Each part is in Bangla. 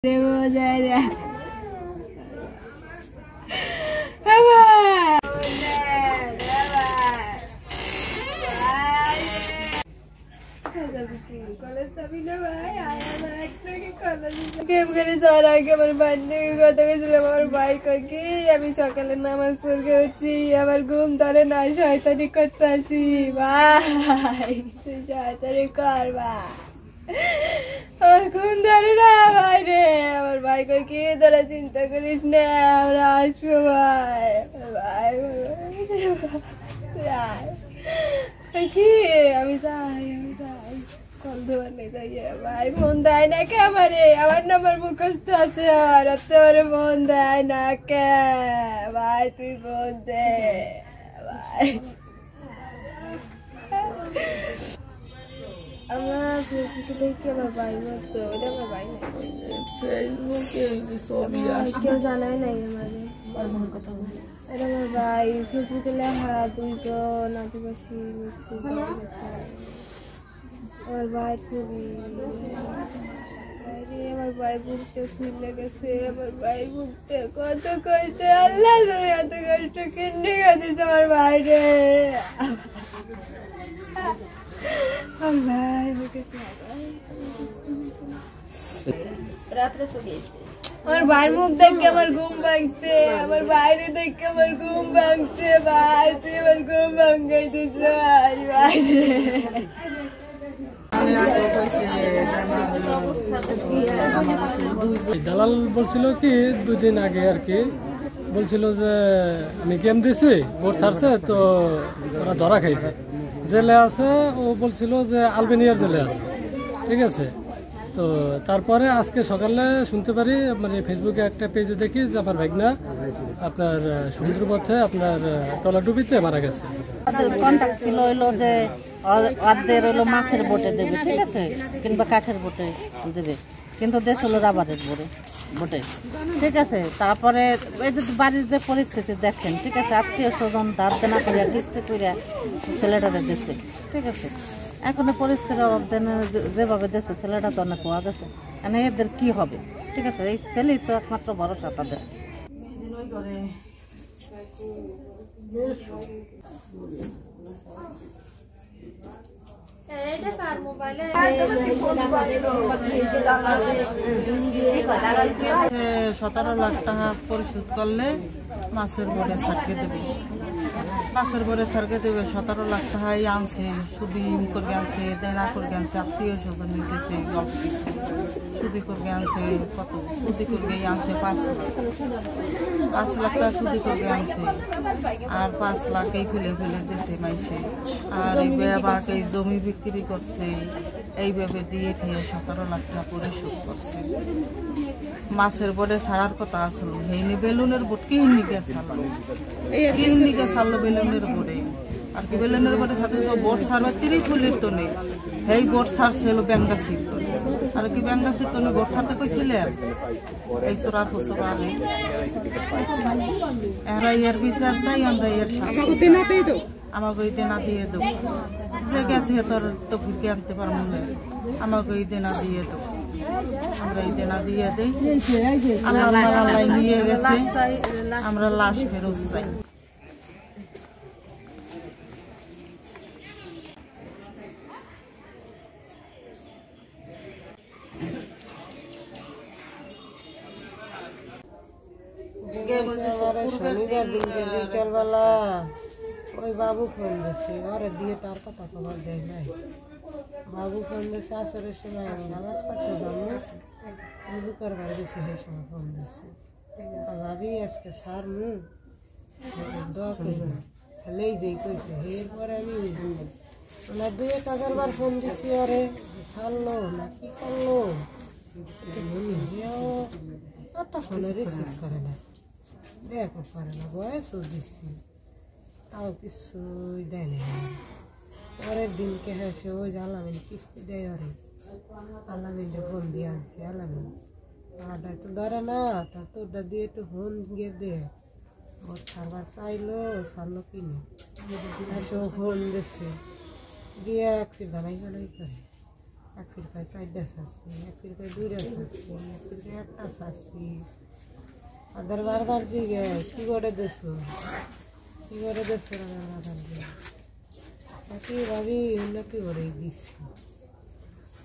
আমি সকালে নামাজ পড়তে উঠছি, আমার ঘুম ধরে না, শয়তানি করতে আসি। ভাই তুই শয়তানি কর ভাই, আমার ঘুম ধরে না ভাই রে। আমার ভাই কই কি তোরা চিন্তা করিস না, আমরা আসবো ভাই। ভাই কি আমি যাই কল ধোয়ানে যাইয়ে ভাই ফোন দেয় না কে আমারে, আমার নাম্বার মুখস্থ আছে আর তোমারে ফোন দেয় না কে ভাই, তুই ফোন দে ভাই। আমরা ফেসবুকে দেখি আমার ভাই মতো, ওটা আমার ভাই না, ফেসবুকে কেউ জানাই নাই আমাদের কথা। এটা আমার ভাই, ফেসবুকে লেখা 2জন আদিবাসী মৃত্যু, আমার ভাইয়ের ছবি। আমার ভাই বুকটা ফুলে গেছে, আমার ভাই বুকটা কত কষ্ট, আল্লাহ তুমি এত কষ্ট কিনে গেছে আমার ভাই রে। আমার ভাই বুকে রাত্রে চলে এসে আমার ভাইয়ের মুখ দেখে আমার ঘুম ভাঙছে, আমার বাইরে দেখে আমার ঘুম ভাঙছে। ভাই তুই আমার ঘুম ভাঙাইতেছ ভাই রে। দালাল বলছিল কি 2 দিন আগে আর কি, বলছিল যে আমি গেম দিছি, ভোট ছাড়ছে তো ওরা ধরা খাইছে, জেলে আছে। ও বলছিল যে আলবেনিয়ার জেলে আছে, ঠিক আছে। তো তারপরে আজকে সকালে শুনতে পারি, মানে ফেসবুকে একটা পেজে দেখি যে আমার ভাগনা আপনার সমুদ্রপথে আপনার টলাডুবিতে মারা গেছে। কন্ট্যাক্ট ছিল হইলো যে ওদের হইলো মাছের বোটে দেবে, ঠিক আছে, কিংবা কাঠের বোটে দেবে, কিন্তু দেশ হলো রাবারের বোটে, ঠিক আছে। তারপরে এই যে বাড়ির যে পরিস্থিতি দেখেন, ঠিক আছে, আত্মীয় স্বজন ধার দেনা করিয়া কিস্তি করিয়া ছেলেটারে দিচ্ছে, ঠিক আছে। এখন পরিস্থিতি যেভাবে দেশে ছেলেটা তো অনেক হওয়া গেছে, মানে এদের কি হবে, ঠিক আছে। এই ছেলেই তো একমাত্র ভরসা তাদের। $17 লাখ টাকা পরিশোধ করলে মাছের বোর্ডে ছাড়কে দেবে, মাছের বোর্ডে ছাড়কে দেবে। 17 লাখ টাকাই আনছে, সুদি করে আনছে, দেনা করে আনছে, আত্মীয় স্বজন গেছে, গল্প কিছু সুদি করে আনছে, কত সুদি করে আনছে 5 লাখ টাকা সুদি করে আনছে, আর 5 লাখ এই ফেলে দিয়েছে মাইসে। আর এই বেবাক এই জমি বিক্রি করছে, এইভাবে দিয়ে নিয়ে 17 লাখ টাকা পরিশোধ করছে। মাছের বোর্ডে ছাড়ার কথা আসলো, হেইনি বেলুনের বোর্ড কি হিন্দিকে ছাড়লো বেলুনের বোর্ডে, আর কি বেলুনের বোর্ডের সাথে বোর্ড ছাড়বে 30 ফুলের তো নেই, এই বোর্ড ছাড়ছিল ব্যাঙ্গাসির তো, আর কি ব্যাঙ্গাসির তো বোর্ড ছাড়তে কইছিলেন এই 4 বছর আগে। আমরা এর বিচার চাই, আমরা এর আমাকে এই দেনা দিয়ে দেবো, যে গেছে তোর তো ফিরকে আনতে পারবো না, আমাকে এই দেনা দিয়ে দেবো, আমরা এই দেনা দিয়ে দেই। আমরা নিয়ে গেছে, আমরা লাশ ফেরত চাই। বিকেলবেলা ওই বাবু ফোন দিচ্ছে, ঘরে দিয়ে তার কথা খবর দেয় নাই। বাবু ফোন দিচ্ছে আসরের সময়, নামাজ পড়তে যাবো, উজু করবার দিচ্ছে, সেই সময় ফোন দিচ্ছে। ভাবি আজকে সার মুখ দোয়া করবো, খালেই যেই কইছে। এরপরে আমি ওনার 2-1 বার ফোন দিচ্ছি, ওরে ছাড়লো না কি করলো, একটা ফোনে রিসিভ করে না, দেখো পারে না, বয়সও দিচ্ছি, তাও কিছুই দেয় না। পরের দিনকে হেসে ওই যে আলামিন কিস্তি দেয়, ওরে আলামিনটা ফোন দিয়ে আনছে, আলামিন আমারটা তো ধরে না, তা তোরটা দিয়ে একটু ফোন গিয়ে দে, ওর ছাড়বার চাইলো, ছাড়লো কিনে হেসে ফোন দিচ্ছে, দিয়ে একটি দাঁড়াই করে এক ফিরকায় 4টা ছাড়ছি, এক ফিরকায় 2টা ছাড়ছি, এক ফিরকায় 1টা ছাড়ছি। আদার বারবার দিকে কি করে দেছো, কি করে দেছো বারবার দিয়ে তাকে ভাবি উন্নতি করেই দিচ্ছি।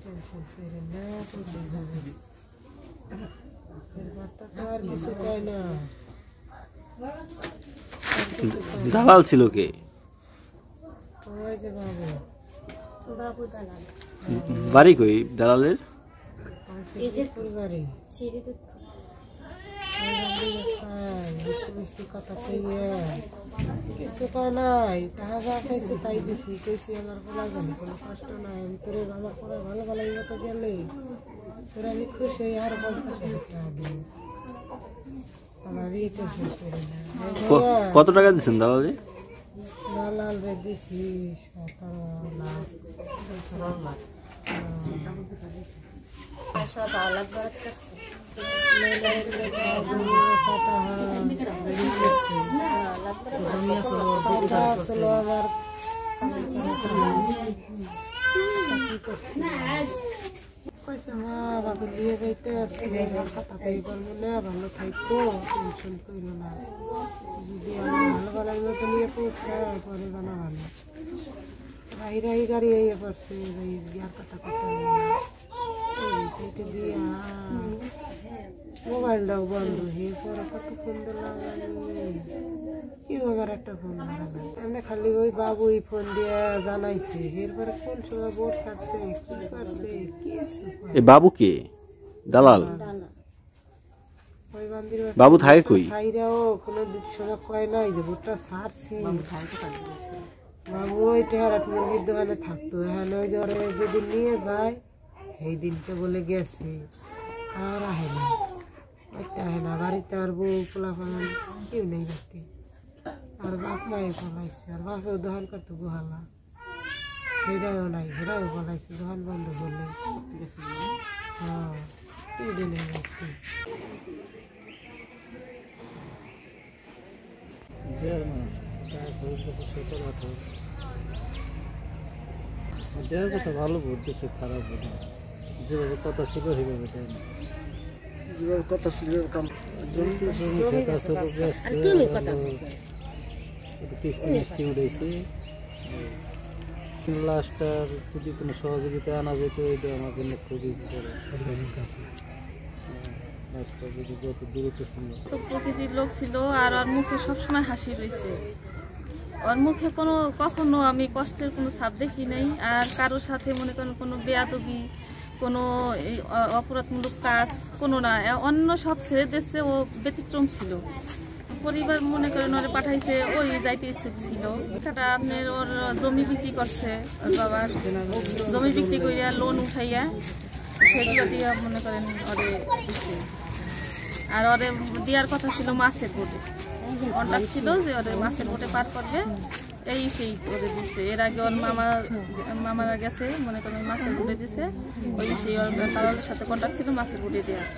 টেনশন করে না পড়ে যাবে, এরপর তো আর কিছু কয় না। দালাল ছিল কে? ওই যে বাবু, বাবু দালাল। বাড়ি কই দালালের? পরিবারে মিষ্টি মিষ্টি কথা কইয়া কিছু কয় নাই, টাকা যা খাইছে তাই দিছি। কইছি আমার বলা জানি কোনো কষ্ট নাই, আমি তোর আমার পরে ভালো ভালো মতো গেলে তোর আমি খুশি হই আর 50,000 টাকা দিই। আমার রিটেশন করি না। কত টাকা দিচ্ছেন দালালে? দালাল রে দিছি 17 লাখ। কইছে মা বাবা নিয়ে যাইতে আসছি, কথা কইবার মনে ভালো থাকতো, টেনশন কইল না। যদি আমি ভালো ভালো মতো নিয়ে পৌঁছায় পরে জানা ভালো। রাহি রাহি গাড়ি আইয়া পড়ছে, বিয়ার কথা কথা দিয়া মোবাইলটাও বন্ধ হয়ে পরে কতক্ষণ কি আমার একটা ফোন এমনি খালি ওই বাবুই ফোন দিয়ে জানাইছে, এরপরে কোন সময় বোর্ড ছাড়ছে কি করছে কি বাবু কে? দালাল ওই বান্দির বাবু থাকে কই? সাইরাও কোনো সময় কয় নাই যে বোর্ডটা ছাড়ছি। বাবু ওই টেহারাট মুরগির দোকানে থাকতো, এখানে ওই যে ওরা যেদিন নিয়ে যায় সেই দিনকে বলে গেছে আর আহে না, ওইটা আহে না। বাড়িতে আর বউ পোলা পালান কেউ নেই বাড়িতে, আর বাপ মায়ে পলাইছে, আর বাপেও দোকান করতো গোহালা, সেটাও নাই, সেটাও পলাইছে দোকান বন্ধ করলে। হ্যাঁ কেউ নেই বাড়িতে। দেওয়ার কথা ভালো বলতেছে, খারাপ বলে যেভাবে কথা ছিল সেভাবে দেয় না, যেভাবে কথা ছিল কিস্তি মিষ্টি উঠেছে। লাস্টার যদি কোনো সহযোগিতা আনা যেত এটা আমার জন্য খুবই তো প্রকৃতির লোক ছিল, আর ওর মুখে সবসময় হাসি রয়েছে, ওর মুখে কখনো আমি কষ্টের কোনো ছাপ দেখি নাই। আর কারোর সাথে মনে করেন কোনো বেয়াদবি, কোনো অপরাধমূলক কাজ কোনো না, অন্য সব ছেড়ে দিচ্ছে, ও ব্যতিক্রম ছিল। পরিবার মনে করেন ওরে পাঠাইছে, ওই যাইতে ইচ্ছে ছিল। আপনার ওর জমি বিক্রি করছে, ওর বাবার জমি বিক্রি করিয়া লোন উঠাইয়া সেগুলো দিয়ে মনে করেন ওরে দিচ্ছে। আর ওরে দেওয়ার কথা ছিল মাছের বোটে, কন্ট্রাক্ট ছিল যে ওরে মাছের বোটে পার করবে, এই সেই ওরে দিচ্ছে। এর আগে ওর মামারা গেছে মনে করেন মাছের বোটে দিছে, ওই সেই ওর দালালের সাথে কন্ট্রাক্ট ছিল মাছের বোটে দেওয়ার।